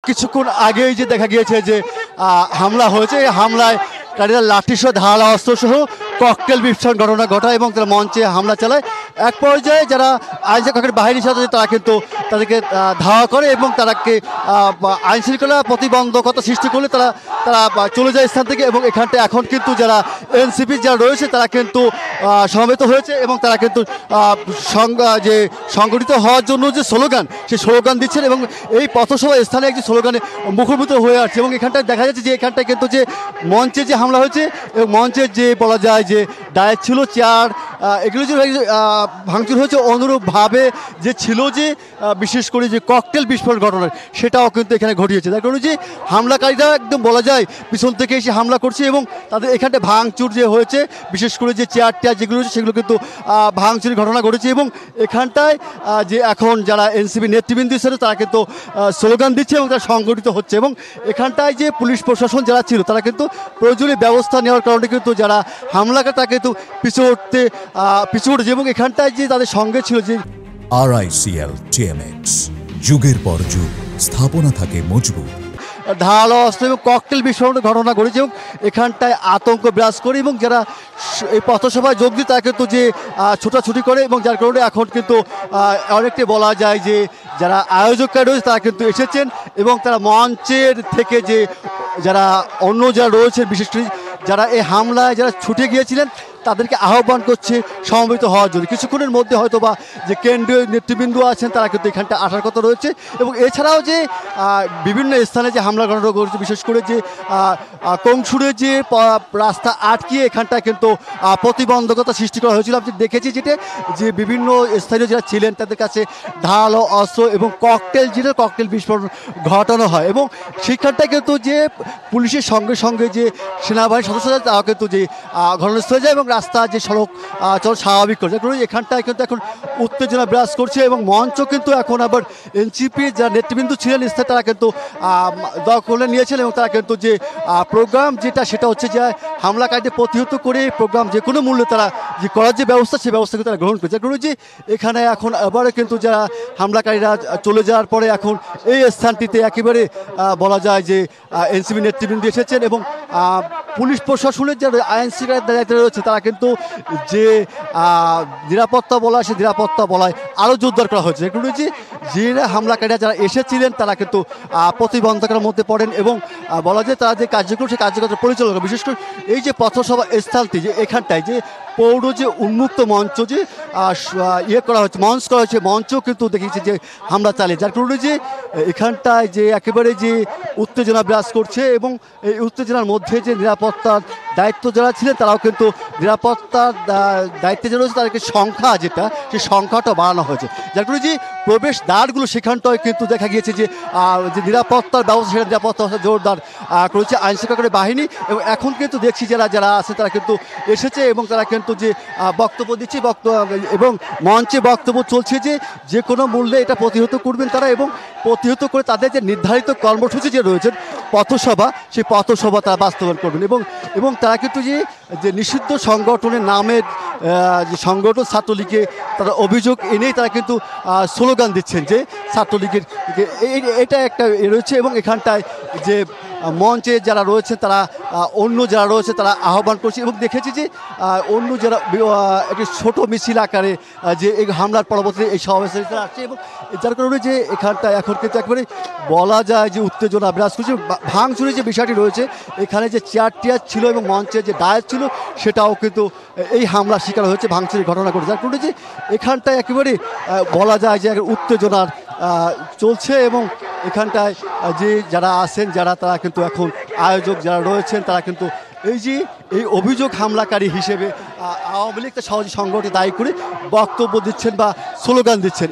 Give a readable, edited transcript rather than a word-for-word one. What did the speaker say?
কিছুক্ষণ আগেই যে দেখা গিয়েছে যে হামলা হয়েছে, এই হামলায় কারীরা লাঠিসহ ধারালো অস্ত্রসহ ককটেল বিস্ফোরণ ঘটনা ঘটায় এবং তারা মঞ্চে হামলা চালায়। এক পর্যায়ে যারা আইনশৃঙ্খলা বাহিনীর সাথে তারা কিন্তু তাদেরকে ধাওয়া করে এবং তারাকে আইনশৃঙ্খলা প্রতিবন্ধকতা সৃষ্টি করলে তারা তারা চলে যায় স্থান থেকে। এবং এখানটায় এখন কিন্তু যারা এনসিপি যারা রয়েছে তারা কিন্তু সমবেত হয়েছে এবং তারা কিন্তু যে সংগঠিত হওয়ার জন্য যে স্লোগান, সেই স্লোগান দিচ্ছেন এবং এই পথসভা স্থানে একটি স্লোগানে মুখরিত হয়ে আসছে। এবং এখানটায় দেখা যাচ্ছে যে এখানটায় কিন্তু যে মঞ্চে যে হামলা হয়েছে এবং মঞ্চের যে বলা যায় যে ডায়েট ছিল, চেয়ার, এগুলো যে ভাঙচুর হয়েছে, অনুরূপভাবে যে ছিল যে বিশেষ করে যে ককটেল বিস্ফোরণ ঘটনা, সেটাও কিন্তু এখানে ঘটিয়েছে। তার কারণে যে হামলাকারীরা একদম বলা যায় পিছন থেকে এসে হামলা করছে এবং তাদের এখানটায় ভাঙচুর যে হয়েছে, বিশেষ করে যে চেয়ার টেয়ার যেগুলো হয়েছে সেগুলো কিন্তু ভাঙচুরের ঘটনা ঘটেছে। এবং এখানটায় যে এখন যারা এনসিপি নেতৃবৃন্দ হিসেবে তারা কিন্তু স্লোগান দিচ্ছে এবং তারা সংগঠিত হচ্ছে। এবং এখানটায় যে পুলিশ প্রশাসন যারা ছিল তারা কিন্তু প্রয়োজনীয় ব্যবস্থা নেওয়ার কারণে কিন্তু যারা হামলাকারী তারা কিন্তু পিছু উঠেছে। এবং এখানটায় যে তাদের সঙ্গে ছিল যে RICL TMX, যুগের পর যুগ স্থাপনা থাকে মজবুত। ধারালো অস্ত্র এবং ককটেল বিস্ফোরণের ঘটনা ঘটেছে এবং এখানটায় আতঙ্ক বিরাজ করে এবং যারা এই পথসভায় যোগ দিয়ে তারা কিন্তু যে ছোটাছুটি করে এবং যার কারণে এখন কিন্তু অনেকটাই বলা যায় যে যারা আয়োজকরা রয়েছে তারা কিন্তু এসেছেন এবং তারা মঞ্চের থেকে যে যারা অন্য যারা রয়েছে, বিশেষ করে যারা এই হামলায় যারা ছুটে গিয়েছিলেন তাদেরকে আহ্বান করছে সমবেত হওয়ার জন্য। কিছুক্ষণের মধ্যে হয়তো বা যে কেন্দ্রীয় নেতৃবৃন্দ আছেন তারা কিন্তু এখানটা আসার কথা রয়েছে। এবং এছাড়াও যে বিভিন্ন স্থানে যে হামলা ঘটনা ঘটেছে, বিশেষ করে যে কংসুরে যে রাস্তা আটকিয়ে এখানটায় কিন্তু প্রতিবন্ধকতা সৃষ্টি করা হয়েছিল। আমি দেখেছি যেটা যে বিভিন্ন স্থানীয় যারা ছিলেন তাদের কাছে ধারালো অস্ত্র এবং ককটেল বিস্ফোরণ ঘটানো হয়। এবং সেখানটায় কিন্তু যে পুলিশের সঙ্গে সঙ্গে যে সেনাবাহিনীর সদস্যরা তারা কিন্তু যে ঘটনাস্থলে যায় এবং রাস্তা যে সড়ক চল স্বাভাবিক করে। যার কারণে এখানটায় কিন্তু এখন উত্তেজনা বিরাজ করছে এবং মঞ্চ কিন্তু এখন আবার এনসিপি যারা নেতৃবৃন্দ ছিলেন স্থানে তারা কিন্তু দখলে নিয়েছেন এবং তারা কিন্তু যে প্রোগ্রাম সেটা হচ্ছে যে হামলাকারীদের প্রতিহত করে প্রোগ্রাম যে কোনো মূল্যে তারা যে করার যে ব্যবস্থা সেই ব্যবস্থাকে তারা গ্রহণ করেছে। যার কারণে যে এখানে এখন আবারও কিন্তু যারা হামলাকারীরা চলে যাওয়ার পরে এখন এই স্থানটিতে একেবারে বলা যায় যে এনসিপি নেতৃবৃন্দ এসেছেন এবং পুলিশ প্রশাসনের যারা আইন শৃঙ্খলার দায়িত্বে রয়েছে তারা কিন্তু যে নিরাপত্তা বলা সেই নিরাপত্তা বলায় আরও জোরদার করা হয়েছে। এগুলো যে হামলাকারীরা যারা এসেছিলেন তারা কিন্তু প্রতিবন্ধকতার মধ্যে পড়েন এবং বলা যায় তারা যে কার্যক্রম সেই কার্যকর পরিচালনা, বিশেষ করে এই যে পথসভা স্থানটি যে এখানটায় যে পৌর যে উন্মুক্ত মঞ্চ যে করা হচ্ছে, মঞ্চ করা হয়েছে, মঞ্চ কিন্তু দেখেছি যে হামলা চালিয়ে, যার কারণে যে এখানটায় যে একেবারে যে উত্তেজনা বিরাজ করছে এবং এই উত্তেজনার মধ্যে যে নিরাপত্তার দায়িত্ব যারা ছিলেন তারাও কিন্তু নিরাপত্তার দায়িত্বে যারা রয়েছে তাদেরকে সংখ্যা সেই সংখ্যাটা বাড়ানো হয়েছে। যার কারণে যে প্রবেশ দ্বারগুলো সেখানটায় কিন্তু দেখা গিয়েছে যে নিরাপত্তার ব্যবস্থা সেটা নিরাপত্তা জোরদার করেছে আইনশৃঙ্খলা বাহিনী। এবং এখন কিন্তু দেখছি যারা আছে তারা কিন্তু এসেছে এবং তারা কিন্তু যে বক্তব্য দিচ্ছে এবং মঞ্চে বক্তব্য চলছে যে কোনো মূল্যে এটা প্রতিহত করবেন তারা এবং প্রতিহত করে তাদের যে নির্ধারিত কর্মসূচি যে রয়েছে পথসভা, সেই পথসভা তারা বাস্তবায়ন করবেন। এবং তারা কিন্তু যে নিষিদ্ধ সংগঠনের নামের যে সংগঠন ছাত্রলীগে তারা অভিযোগ এনেই তারা কিন্তু স্লোগান দিচ্ছেন যে ছাত্রলীগের এটা একটা রয়েছে। এবং এখানটায় যে মঞ্চে যারা রয়েছে তারা অন্য যারা রয়েছে তারা আহ্বান করছে এবং দেখেছি যে অন্য যারা একটি ছোট মিছিল আকারে যে এই হামলার পরবর্তীতে এই সমাবেশে আসছে এবং যার কারণে যে এখানটায় এখন কিন্তু একেবারে বলা যায় যে উত্তেজনা বিরাজ করছে। ভাঙচুরের যে বিষয়টি রয়েছে, এখানে যে চেয়ার টিয়ার ছিল এবং মঞ্চে যে ডায়েট ছিল সেটাও কিন্তু এই হামলার শিকার হয়েছে, ভাঙচুরের ঘটনা ঘটেছে। যার কারণে যে এখানটায় একেবারে বলা যায় যে উত্তেজনার চলছে এবং এখানটায় যে যারা আছেন তারা কিন্তু এখন আয়োজক যারা রয়েছেন তারা কিন্তু এই অভিযোগ হামলাকারী হিসেবে আওয়ামী লীগ সহজে সংগঠনে দায়ী করে বক্তব্য দিচ্ছেন বা স্লোগান দিচ্ছেন।